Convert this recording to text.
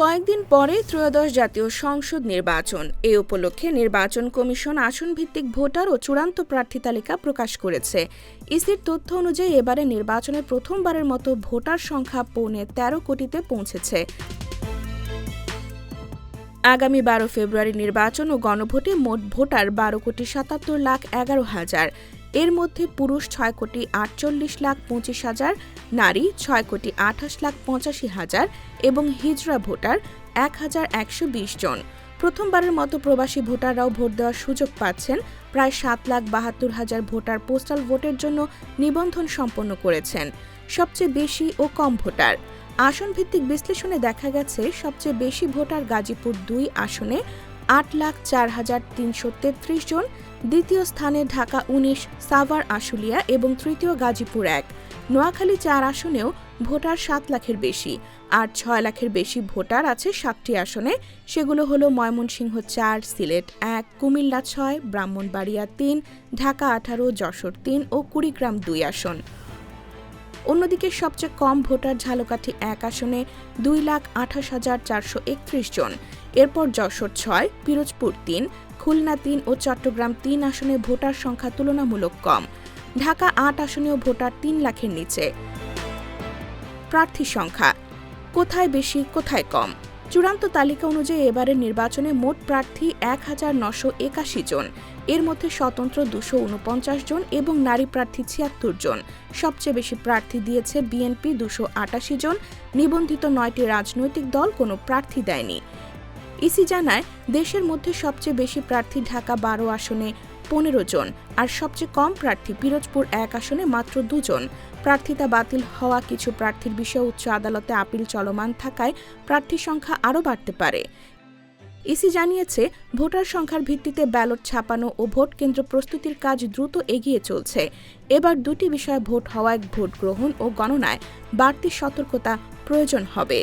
কয়েকদিন পরে ত্রয়োদশ জাতীয় সংসদ নির্বাচন। এ উপলক্ষে নির্বাচন কমিশন আসনভিত্তিক ভোটার ও চূড়ান্ত প্রার্থী তালিকা প্রকাশ করেছে। ইসির তথ্য অনুযায়ী এবারে নির্বাচনে প্রথমবারের মতো ভোটার সংখ্যা 13.5 কোটিতে পৌঁছেছে। আগামী 12 ফেব্রুয়ারি নির্বাচন ও গণভোটে মোট ভোটার 12,77,11,000। এর মধ্যে পুরুষ 6,48,25,000, নারী 6,28,85,000 এবং হিজড়া ভোটার 1,120 জন। প্রথমবারের মতো প্রবাসী ভোটাররাও ভোট দেওয়ার সুযোগ পাচ্ছেন। প্রায় 7,72,000 ভোটার পোস্টাল ভোটের জন্য নিবন্ধন সম্পন্ন করেছেন। সবচেয়ে বেশি ও কম ভোটার। আসনভিত্তিক বিশ্লেষণে দেখা গেছে সবচেয়ে বেশি ভোটার গাজীপুর 2 আসনে 8,04,333 জন, দ্বিতীয় স্থানে ঢাকা 19, সাভার, আশুলিয়া এবং তৃতীয় গাজীপুর 1। নোয়াখালী 4 আসনেও ভোটার 7 লাখের বেশি, আর 6 লাখের বেশি ভোটার আছে 7টি আসনে। সেগুলো হলো ময়মনসিংহ 4, সিলেট 1, কুমিল্লা 6, ব্রাহ্মণবাড়িয়া 3, ঢাকা 18, যশোর 3 ও কুড়িগ্রাম 2 আসন। অন্যদিকে সবচেয়ে কম ভোটার ঝালকাঠি 1 আসনে 2,28,431 জন। এরপর যশোর 6, পিরোজপুর 3, খুলনা 3 ও চট্টগ্রাম 3 আসনে ভোটার সংখ্যা তুলনামূলক কম। ঢাকা 8 আসনেও ভোটার 3 লাখের নিচে। প্রার্থী সংখ্যা কোথায় বেশি কোথায় কম? চূড়ান্ত তালিকা অনুযায়ী এবারের নির্বাচনে মোট প্রার্থী 1,981 জন। এর মধ্যে স্বতন্ত্র 249 জন এবং নারী প্রার্থী 76 জন। সবচেয়ে বেশি প্রার্থী দিয়েছে বিএনপি 288 জন। নিবন্ধিত 9টি রাজনৈতিক দল কোনো প্রার্থী দেয়নি। ইসি জানায়, দেশের মধ্যে সবচেয়ে বেশি প্রার্থী ঢাকা 12 আসনে 15 জন, আর সবচেয়ে কম প্রার্থী পিরোজপুর 1 আসনে মাত্র 2 জন। প্রার্থিতা বাতিল হওয়া কিছু প্রার্থীর বিষয়ে উচ্চ আদালতে আপিল চলমান থাকায় প্রার্থী সংখ্যা আরও বাড়তে পারে। ইসি জানিয়েছে, ভোটার সংখ্যার ভিত্তিতে ব্যালট ছাপানো ও ভোট কেন্দ্র প্রস্তুতির কাজ দ্রুত এগিয়ে চলছে। এবার দুটি বিষয়ে ভোট হওয়ায় ভোট গ্রহণ ও গণনায় বাড়তি সতর্কতা প্রয়োজন হবে।